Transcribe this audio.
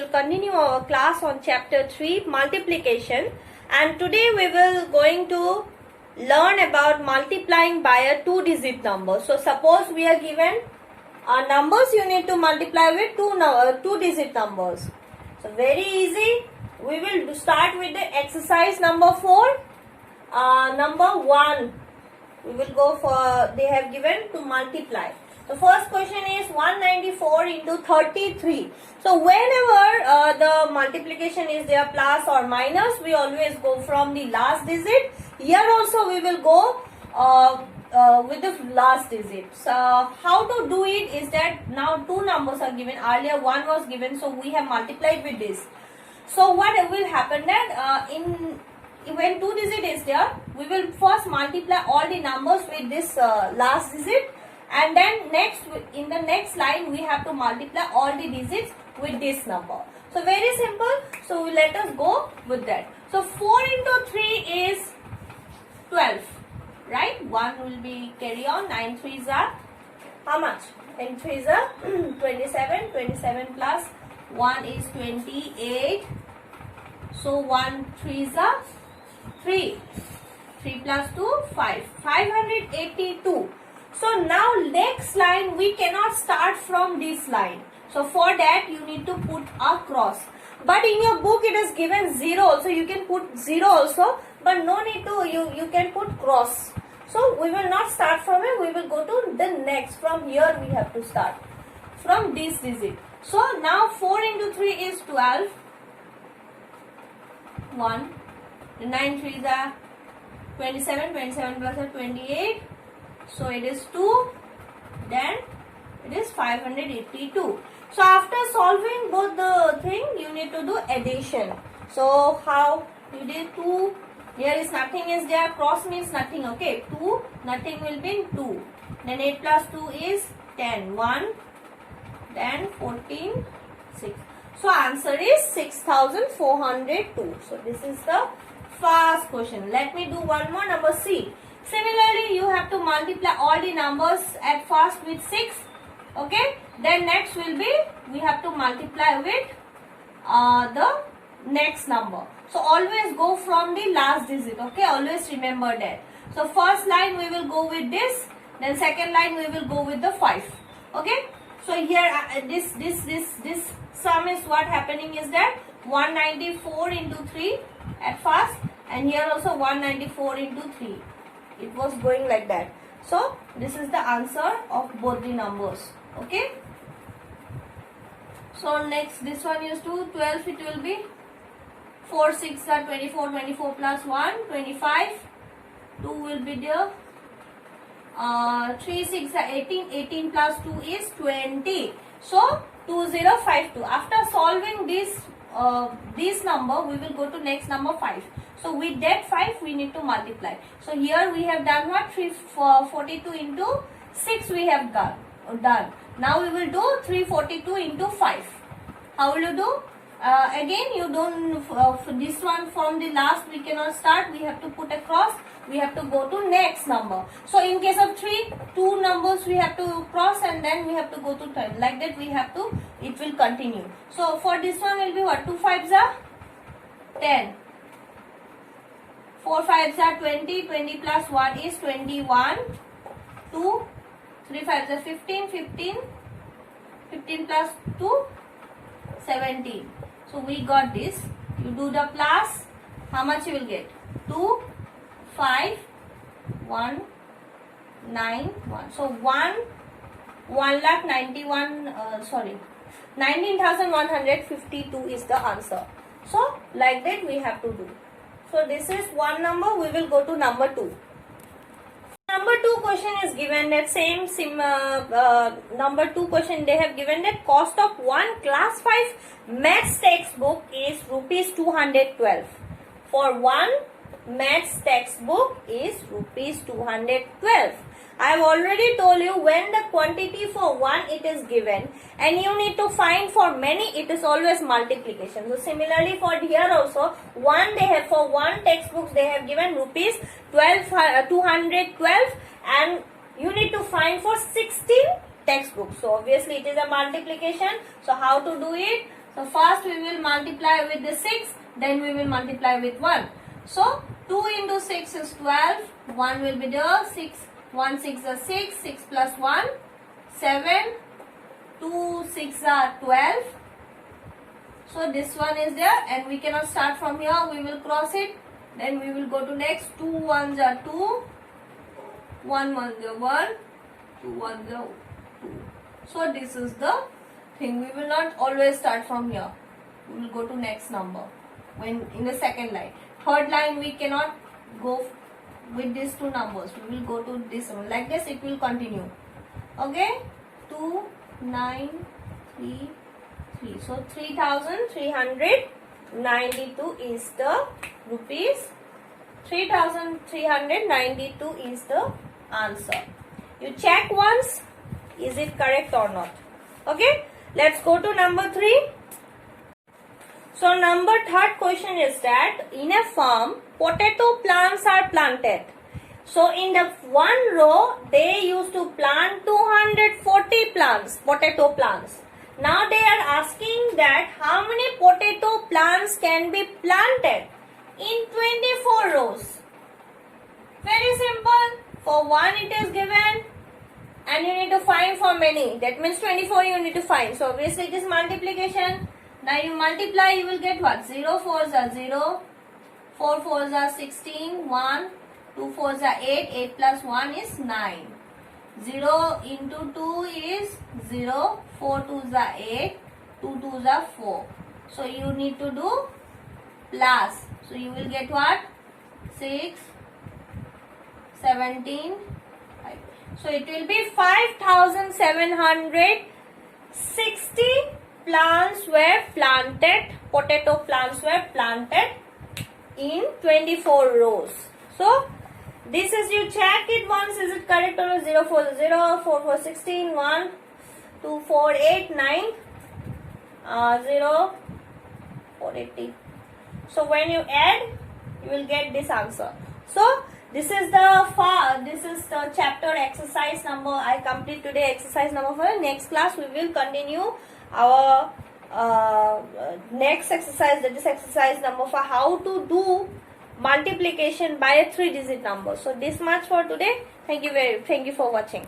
will continue our class on chapter 3 multiplication, and today we will going to learn about multiplying by a two-digit number. So suppose we are given numbers, you need to multiply with two-digit numbers. So very easy. We will start with the exercise number 4. Number 1. We will go for, they have given to multiply. The first question is 194 into 33. So whenever the multiplication is there plus or minus, we always go from the last digit. Here also we will go with the last digit. So how to do it is that now two numbers are given. Earlier one was given, so we have multiplied with this. So what will happen that when two digit is there, we will first multiply all the numbers with this last digit, and then next in the next line we have to multiply all the digits with this number. So very simple. So let us go with that. So 4 into 3 is 12, right? 1 will be carry on. 9 3s are how much? 9 3s are 27. 27 plus 1 is 28. So 1 3s are 3. 3 plus 2 5. 582. So now next line we cannot start from this line. So for that you need to put a cross. But in your book it is given 0 also. You can put 0 also. But no need to, you can put cross. So we will not start from it. We will go to the next. From here we have to start. From this digit. So now 4 into 3 is 12. 1. The 9 3s are 27. 27 plus 28. So it is 2, then it is 582. So after solving both the thing, you need to do addition. So how you did 2, here is nothing is there, cross means nothing, okay. 2, nothing will be 2. Then 8 plus 2 is 10, 1, then 14, 6. So answer is 6402. So this is the first question. Let me do one more, number C. Similarly, you have to multiply all the numbers at first with 6. Okay. Then next will be, we have to multiply with the next number. So always go from the last digit. Okay. Always remember that. So first line we will go with this. Then second line we will go with the 5. Okay. So here this sum is what happening is that 194 into 3 at first, and here also 194 into 3. It was going like that. So this is the answer of both the numbers. Okay. So next this one is to 12. It will be 4 6 are 24. 24 plus 1 25. 2 will be there. 3 6 are 18. 18 plus 2 is 20. So 2052. After solving this number, we will go to next number 5. So with that 5 we need to multiply. So here we have done what? 342 into 6 we have done. Now we will do 342 into 5. How will you do? Again you don't, this one from the last we cannot start. We have to put a cross. We have to go to next number. So in case of 3, 2 numbers we have to cross, and then we have to go to 10. Like that we have to, it will continue. So for this one will be what? 2 5s are 10. 4 5s are 20. 20 plus 1 is 21. 2. 3 5s are 15. 15. 15 plus 2, 17. So we got this. You do the plus. How much you will get? 2, 5, 1, 9, 1. So 19,152 is the answer. So like that we have to do. So this is one number. We will go to number 2. Number 2 question is given that same number 2 question they have given that cost of one class 5 maths textbook is rupees 212. For one maths textbook is rupees 212. I have already told you when the quantity for one it is given and you need to find for many, it is always multiplication. So similarly for here also, one they have for one textbooks they have given rupees 212 and you need to find for 16 textbooks. So obviously it is a multiplication. So how to do it? So first we will multiply with the 6, then we will multiply with 1. So 2 into 6 is 12, 1 will be there, 6, 1 6 are 6, 6 plus 1, 7, 2 6 are 12. So this one is there and we cannot start from here, we will cross it. Then we will go to next, 2 1s are 2, 1 1 are 1, 2 1 are 2. So this is the thing, we will not always start from here, we will go to next number when in the second line. Third line we cannot go with these two numbers, we will go to this one, like this it will continue. Okay, 2 9 3 3. So 3,392 is the rupees. 3,392 is the answer. You check once, is it correct or not? Okay, let's go to number 3. So third question is that in a farm, potato plants are planted. So in the one row, they used to plant 240 plants, potato plants. Now they are asking that how many potato plants can be planted in 24 rows. Very simple. For 1 it is given and you need to find for many. That means 24 you need to find. So obviously it is multiplication. Now you multiply, you will get what? 0 4s are 0, 4 4s are 16, 1, 2 4s are 8, 8 plus 1 is 9. 0 into 2 is 0, 4 2s are 8, 2 2s are 4. So you need to do plus. So you will get what? 6, 17, 5. So it will be 5,760 plants were planted, potato plants were planted in 24 rows. So this is, you check it once, is it correct or not? 0 4 0, 4 4 16, 1 2 4 8 9, 0 4 80. So when you add, you will get this answer. So this is the chapter exercise number. I complete today exercise number 4. Next class we will continue our next exercise, that is exercise number 4, how to do multiplication by a 3-digit number. So this much for today. Thank you for watching.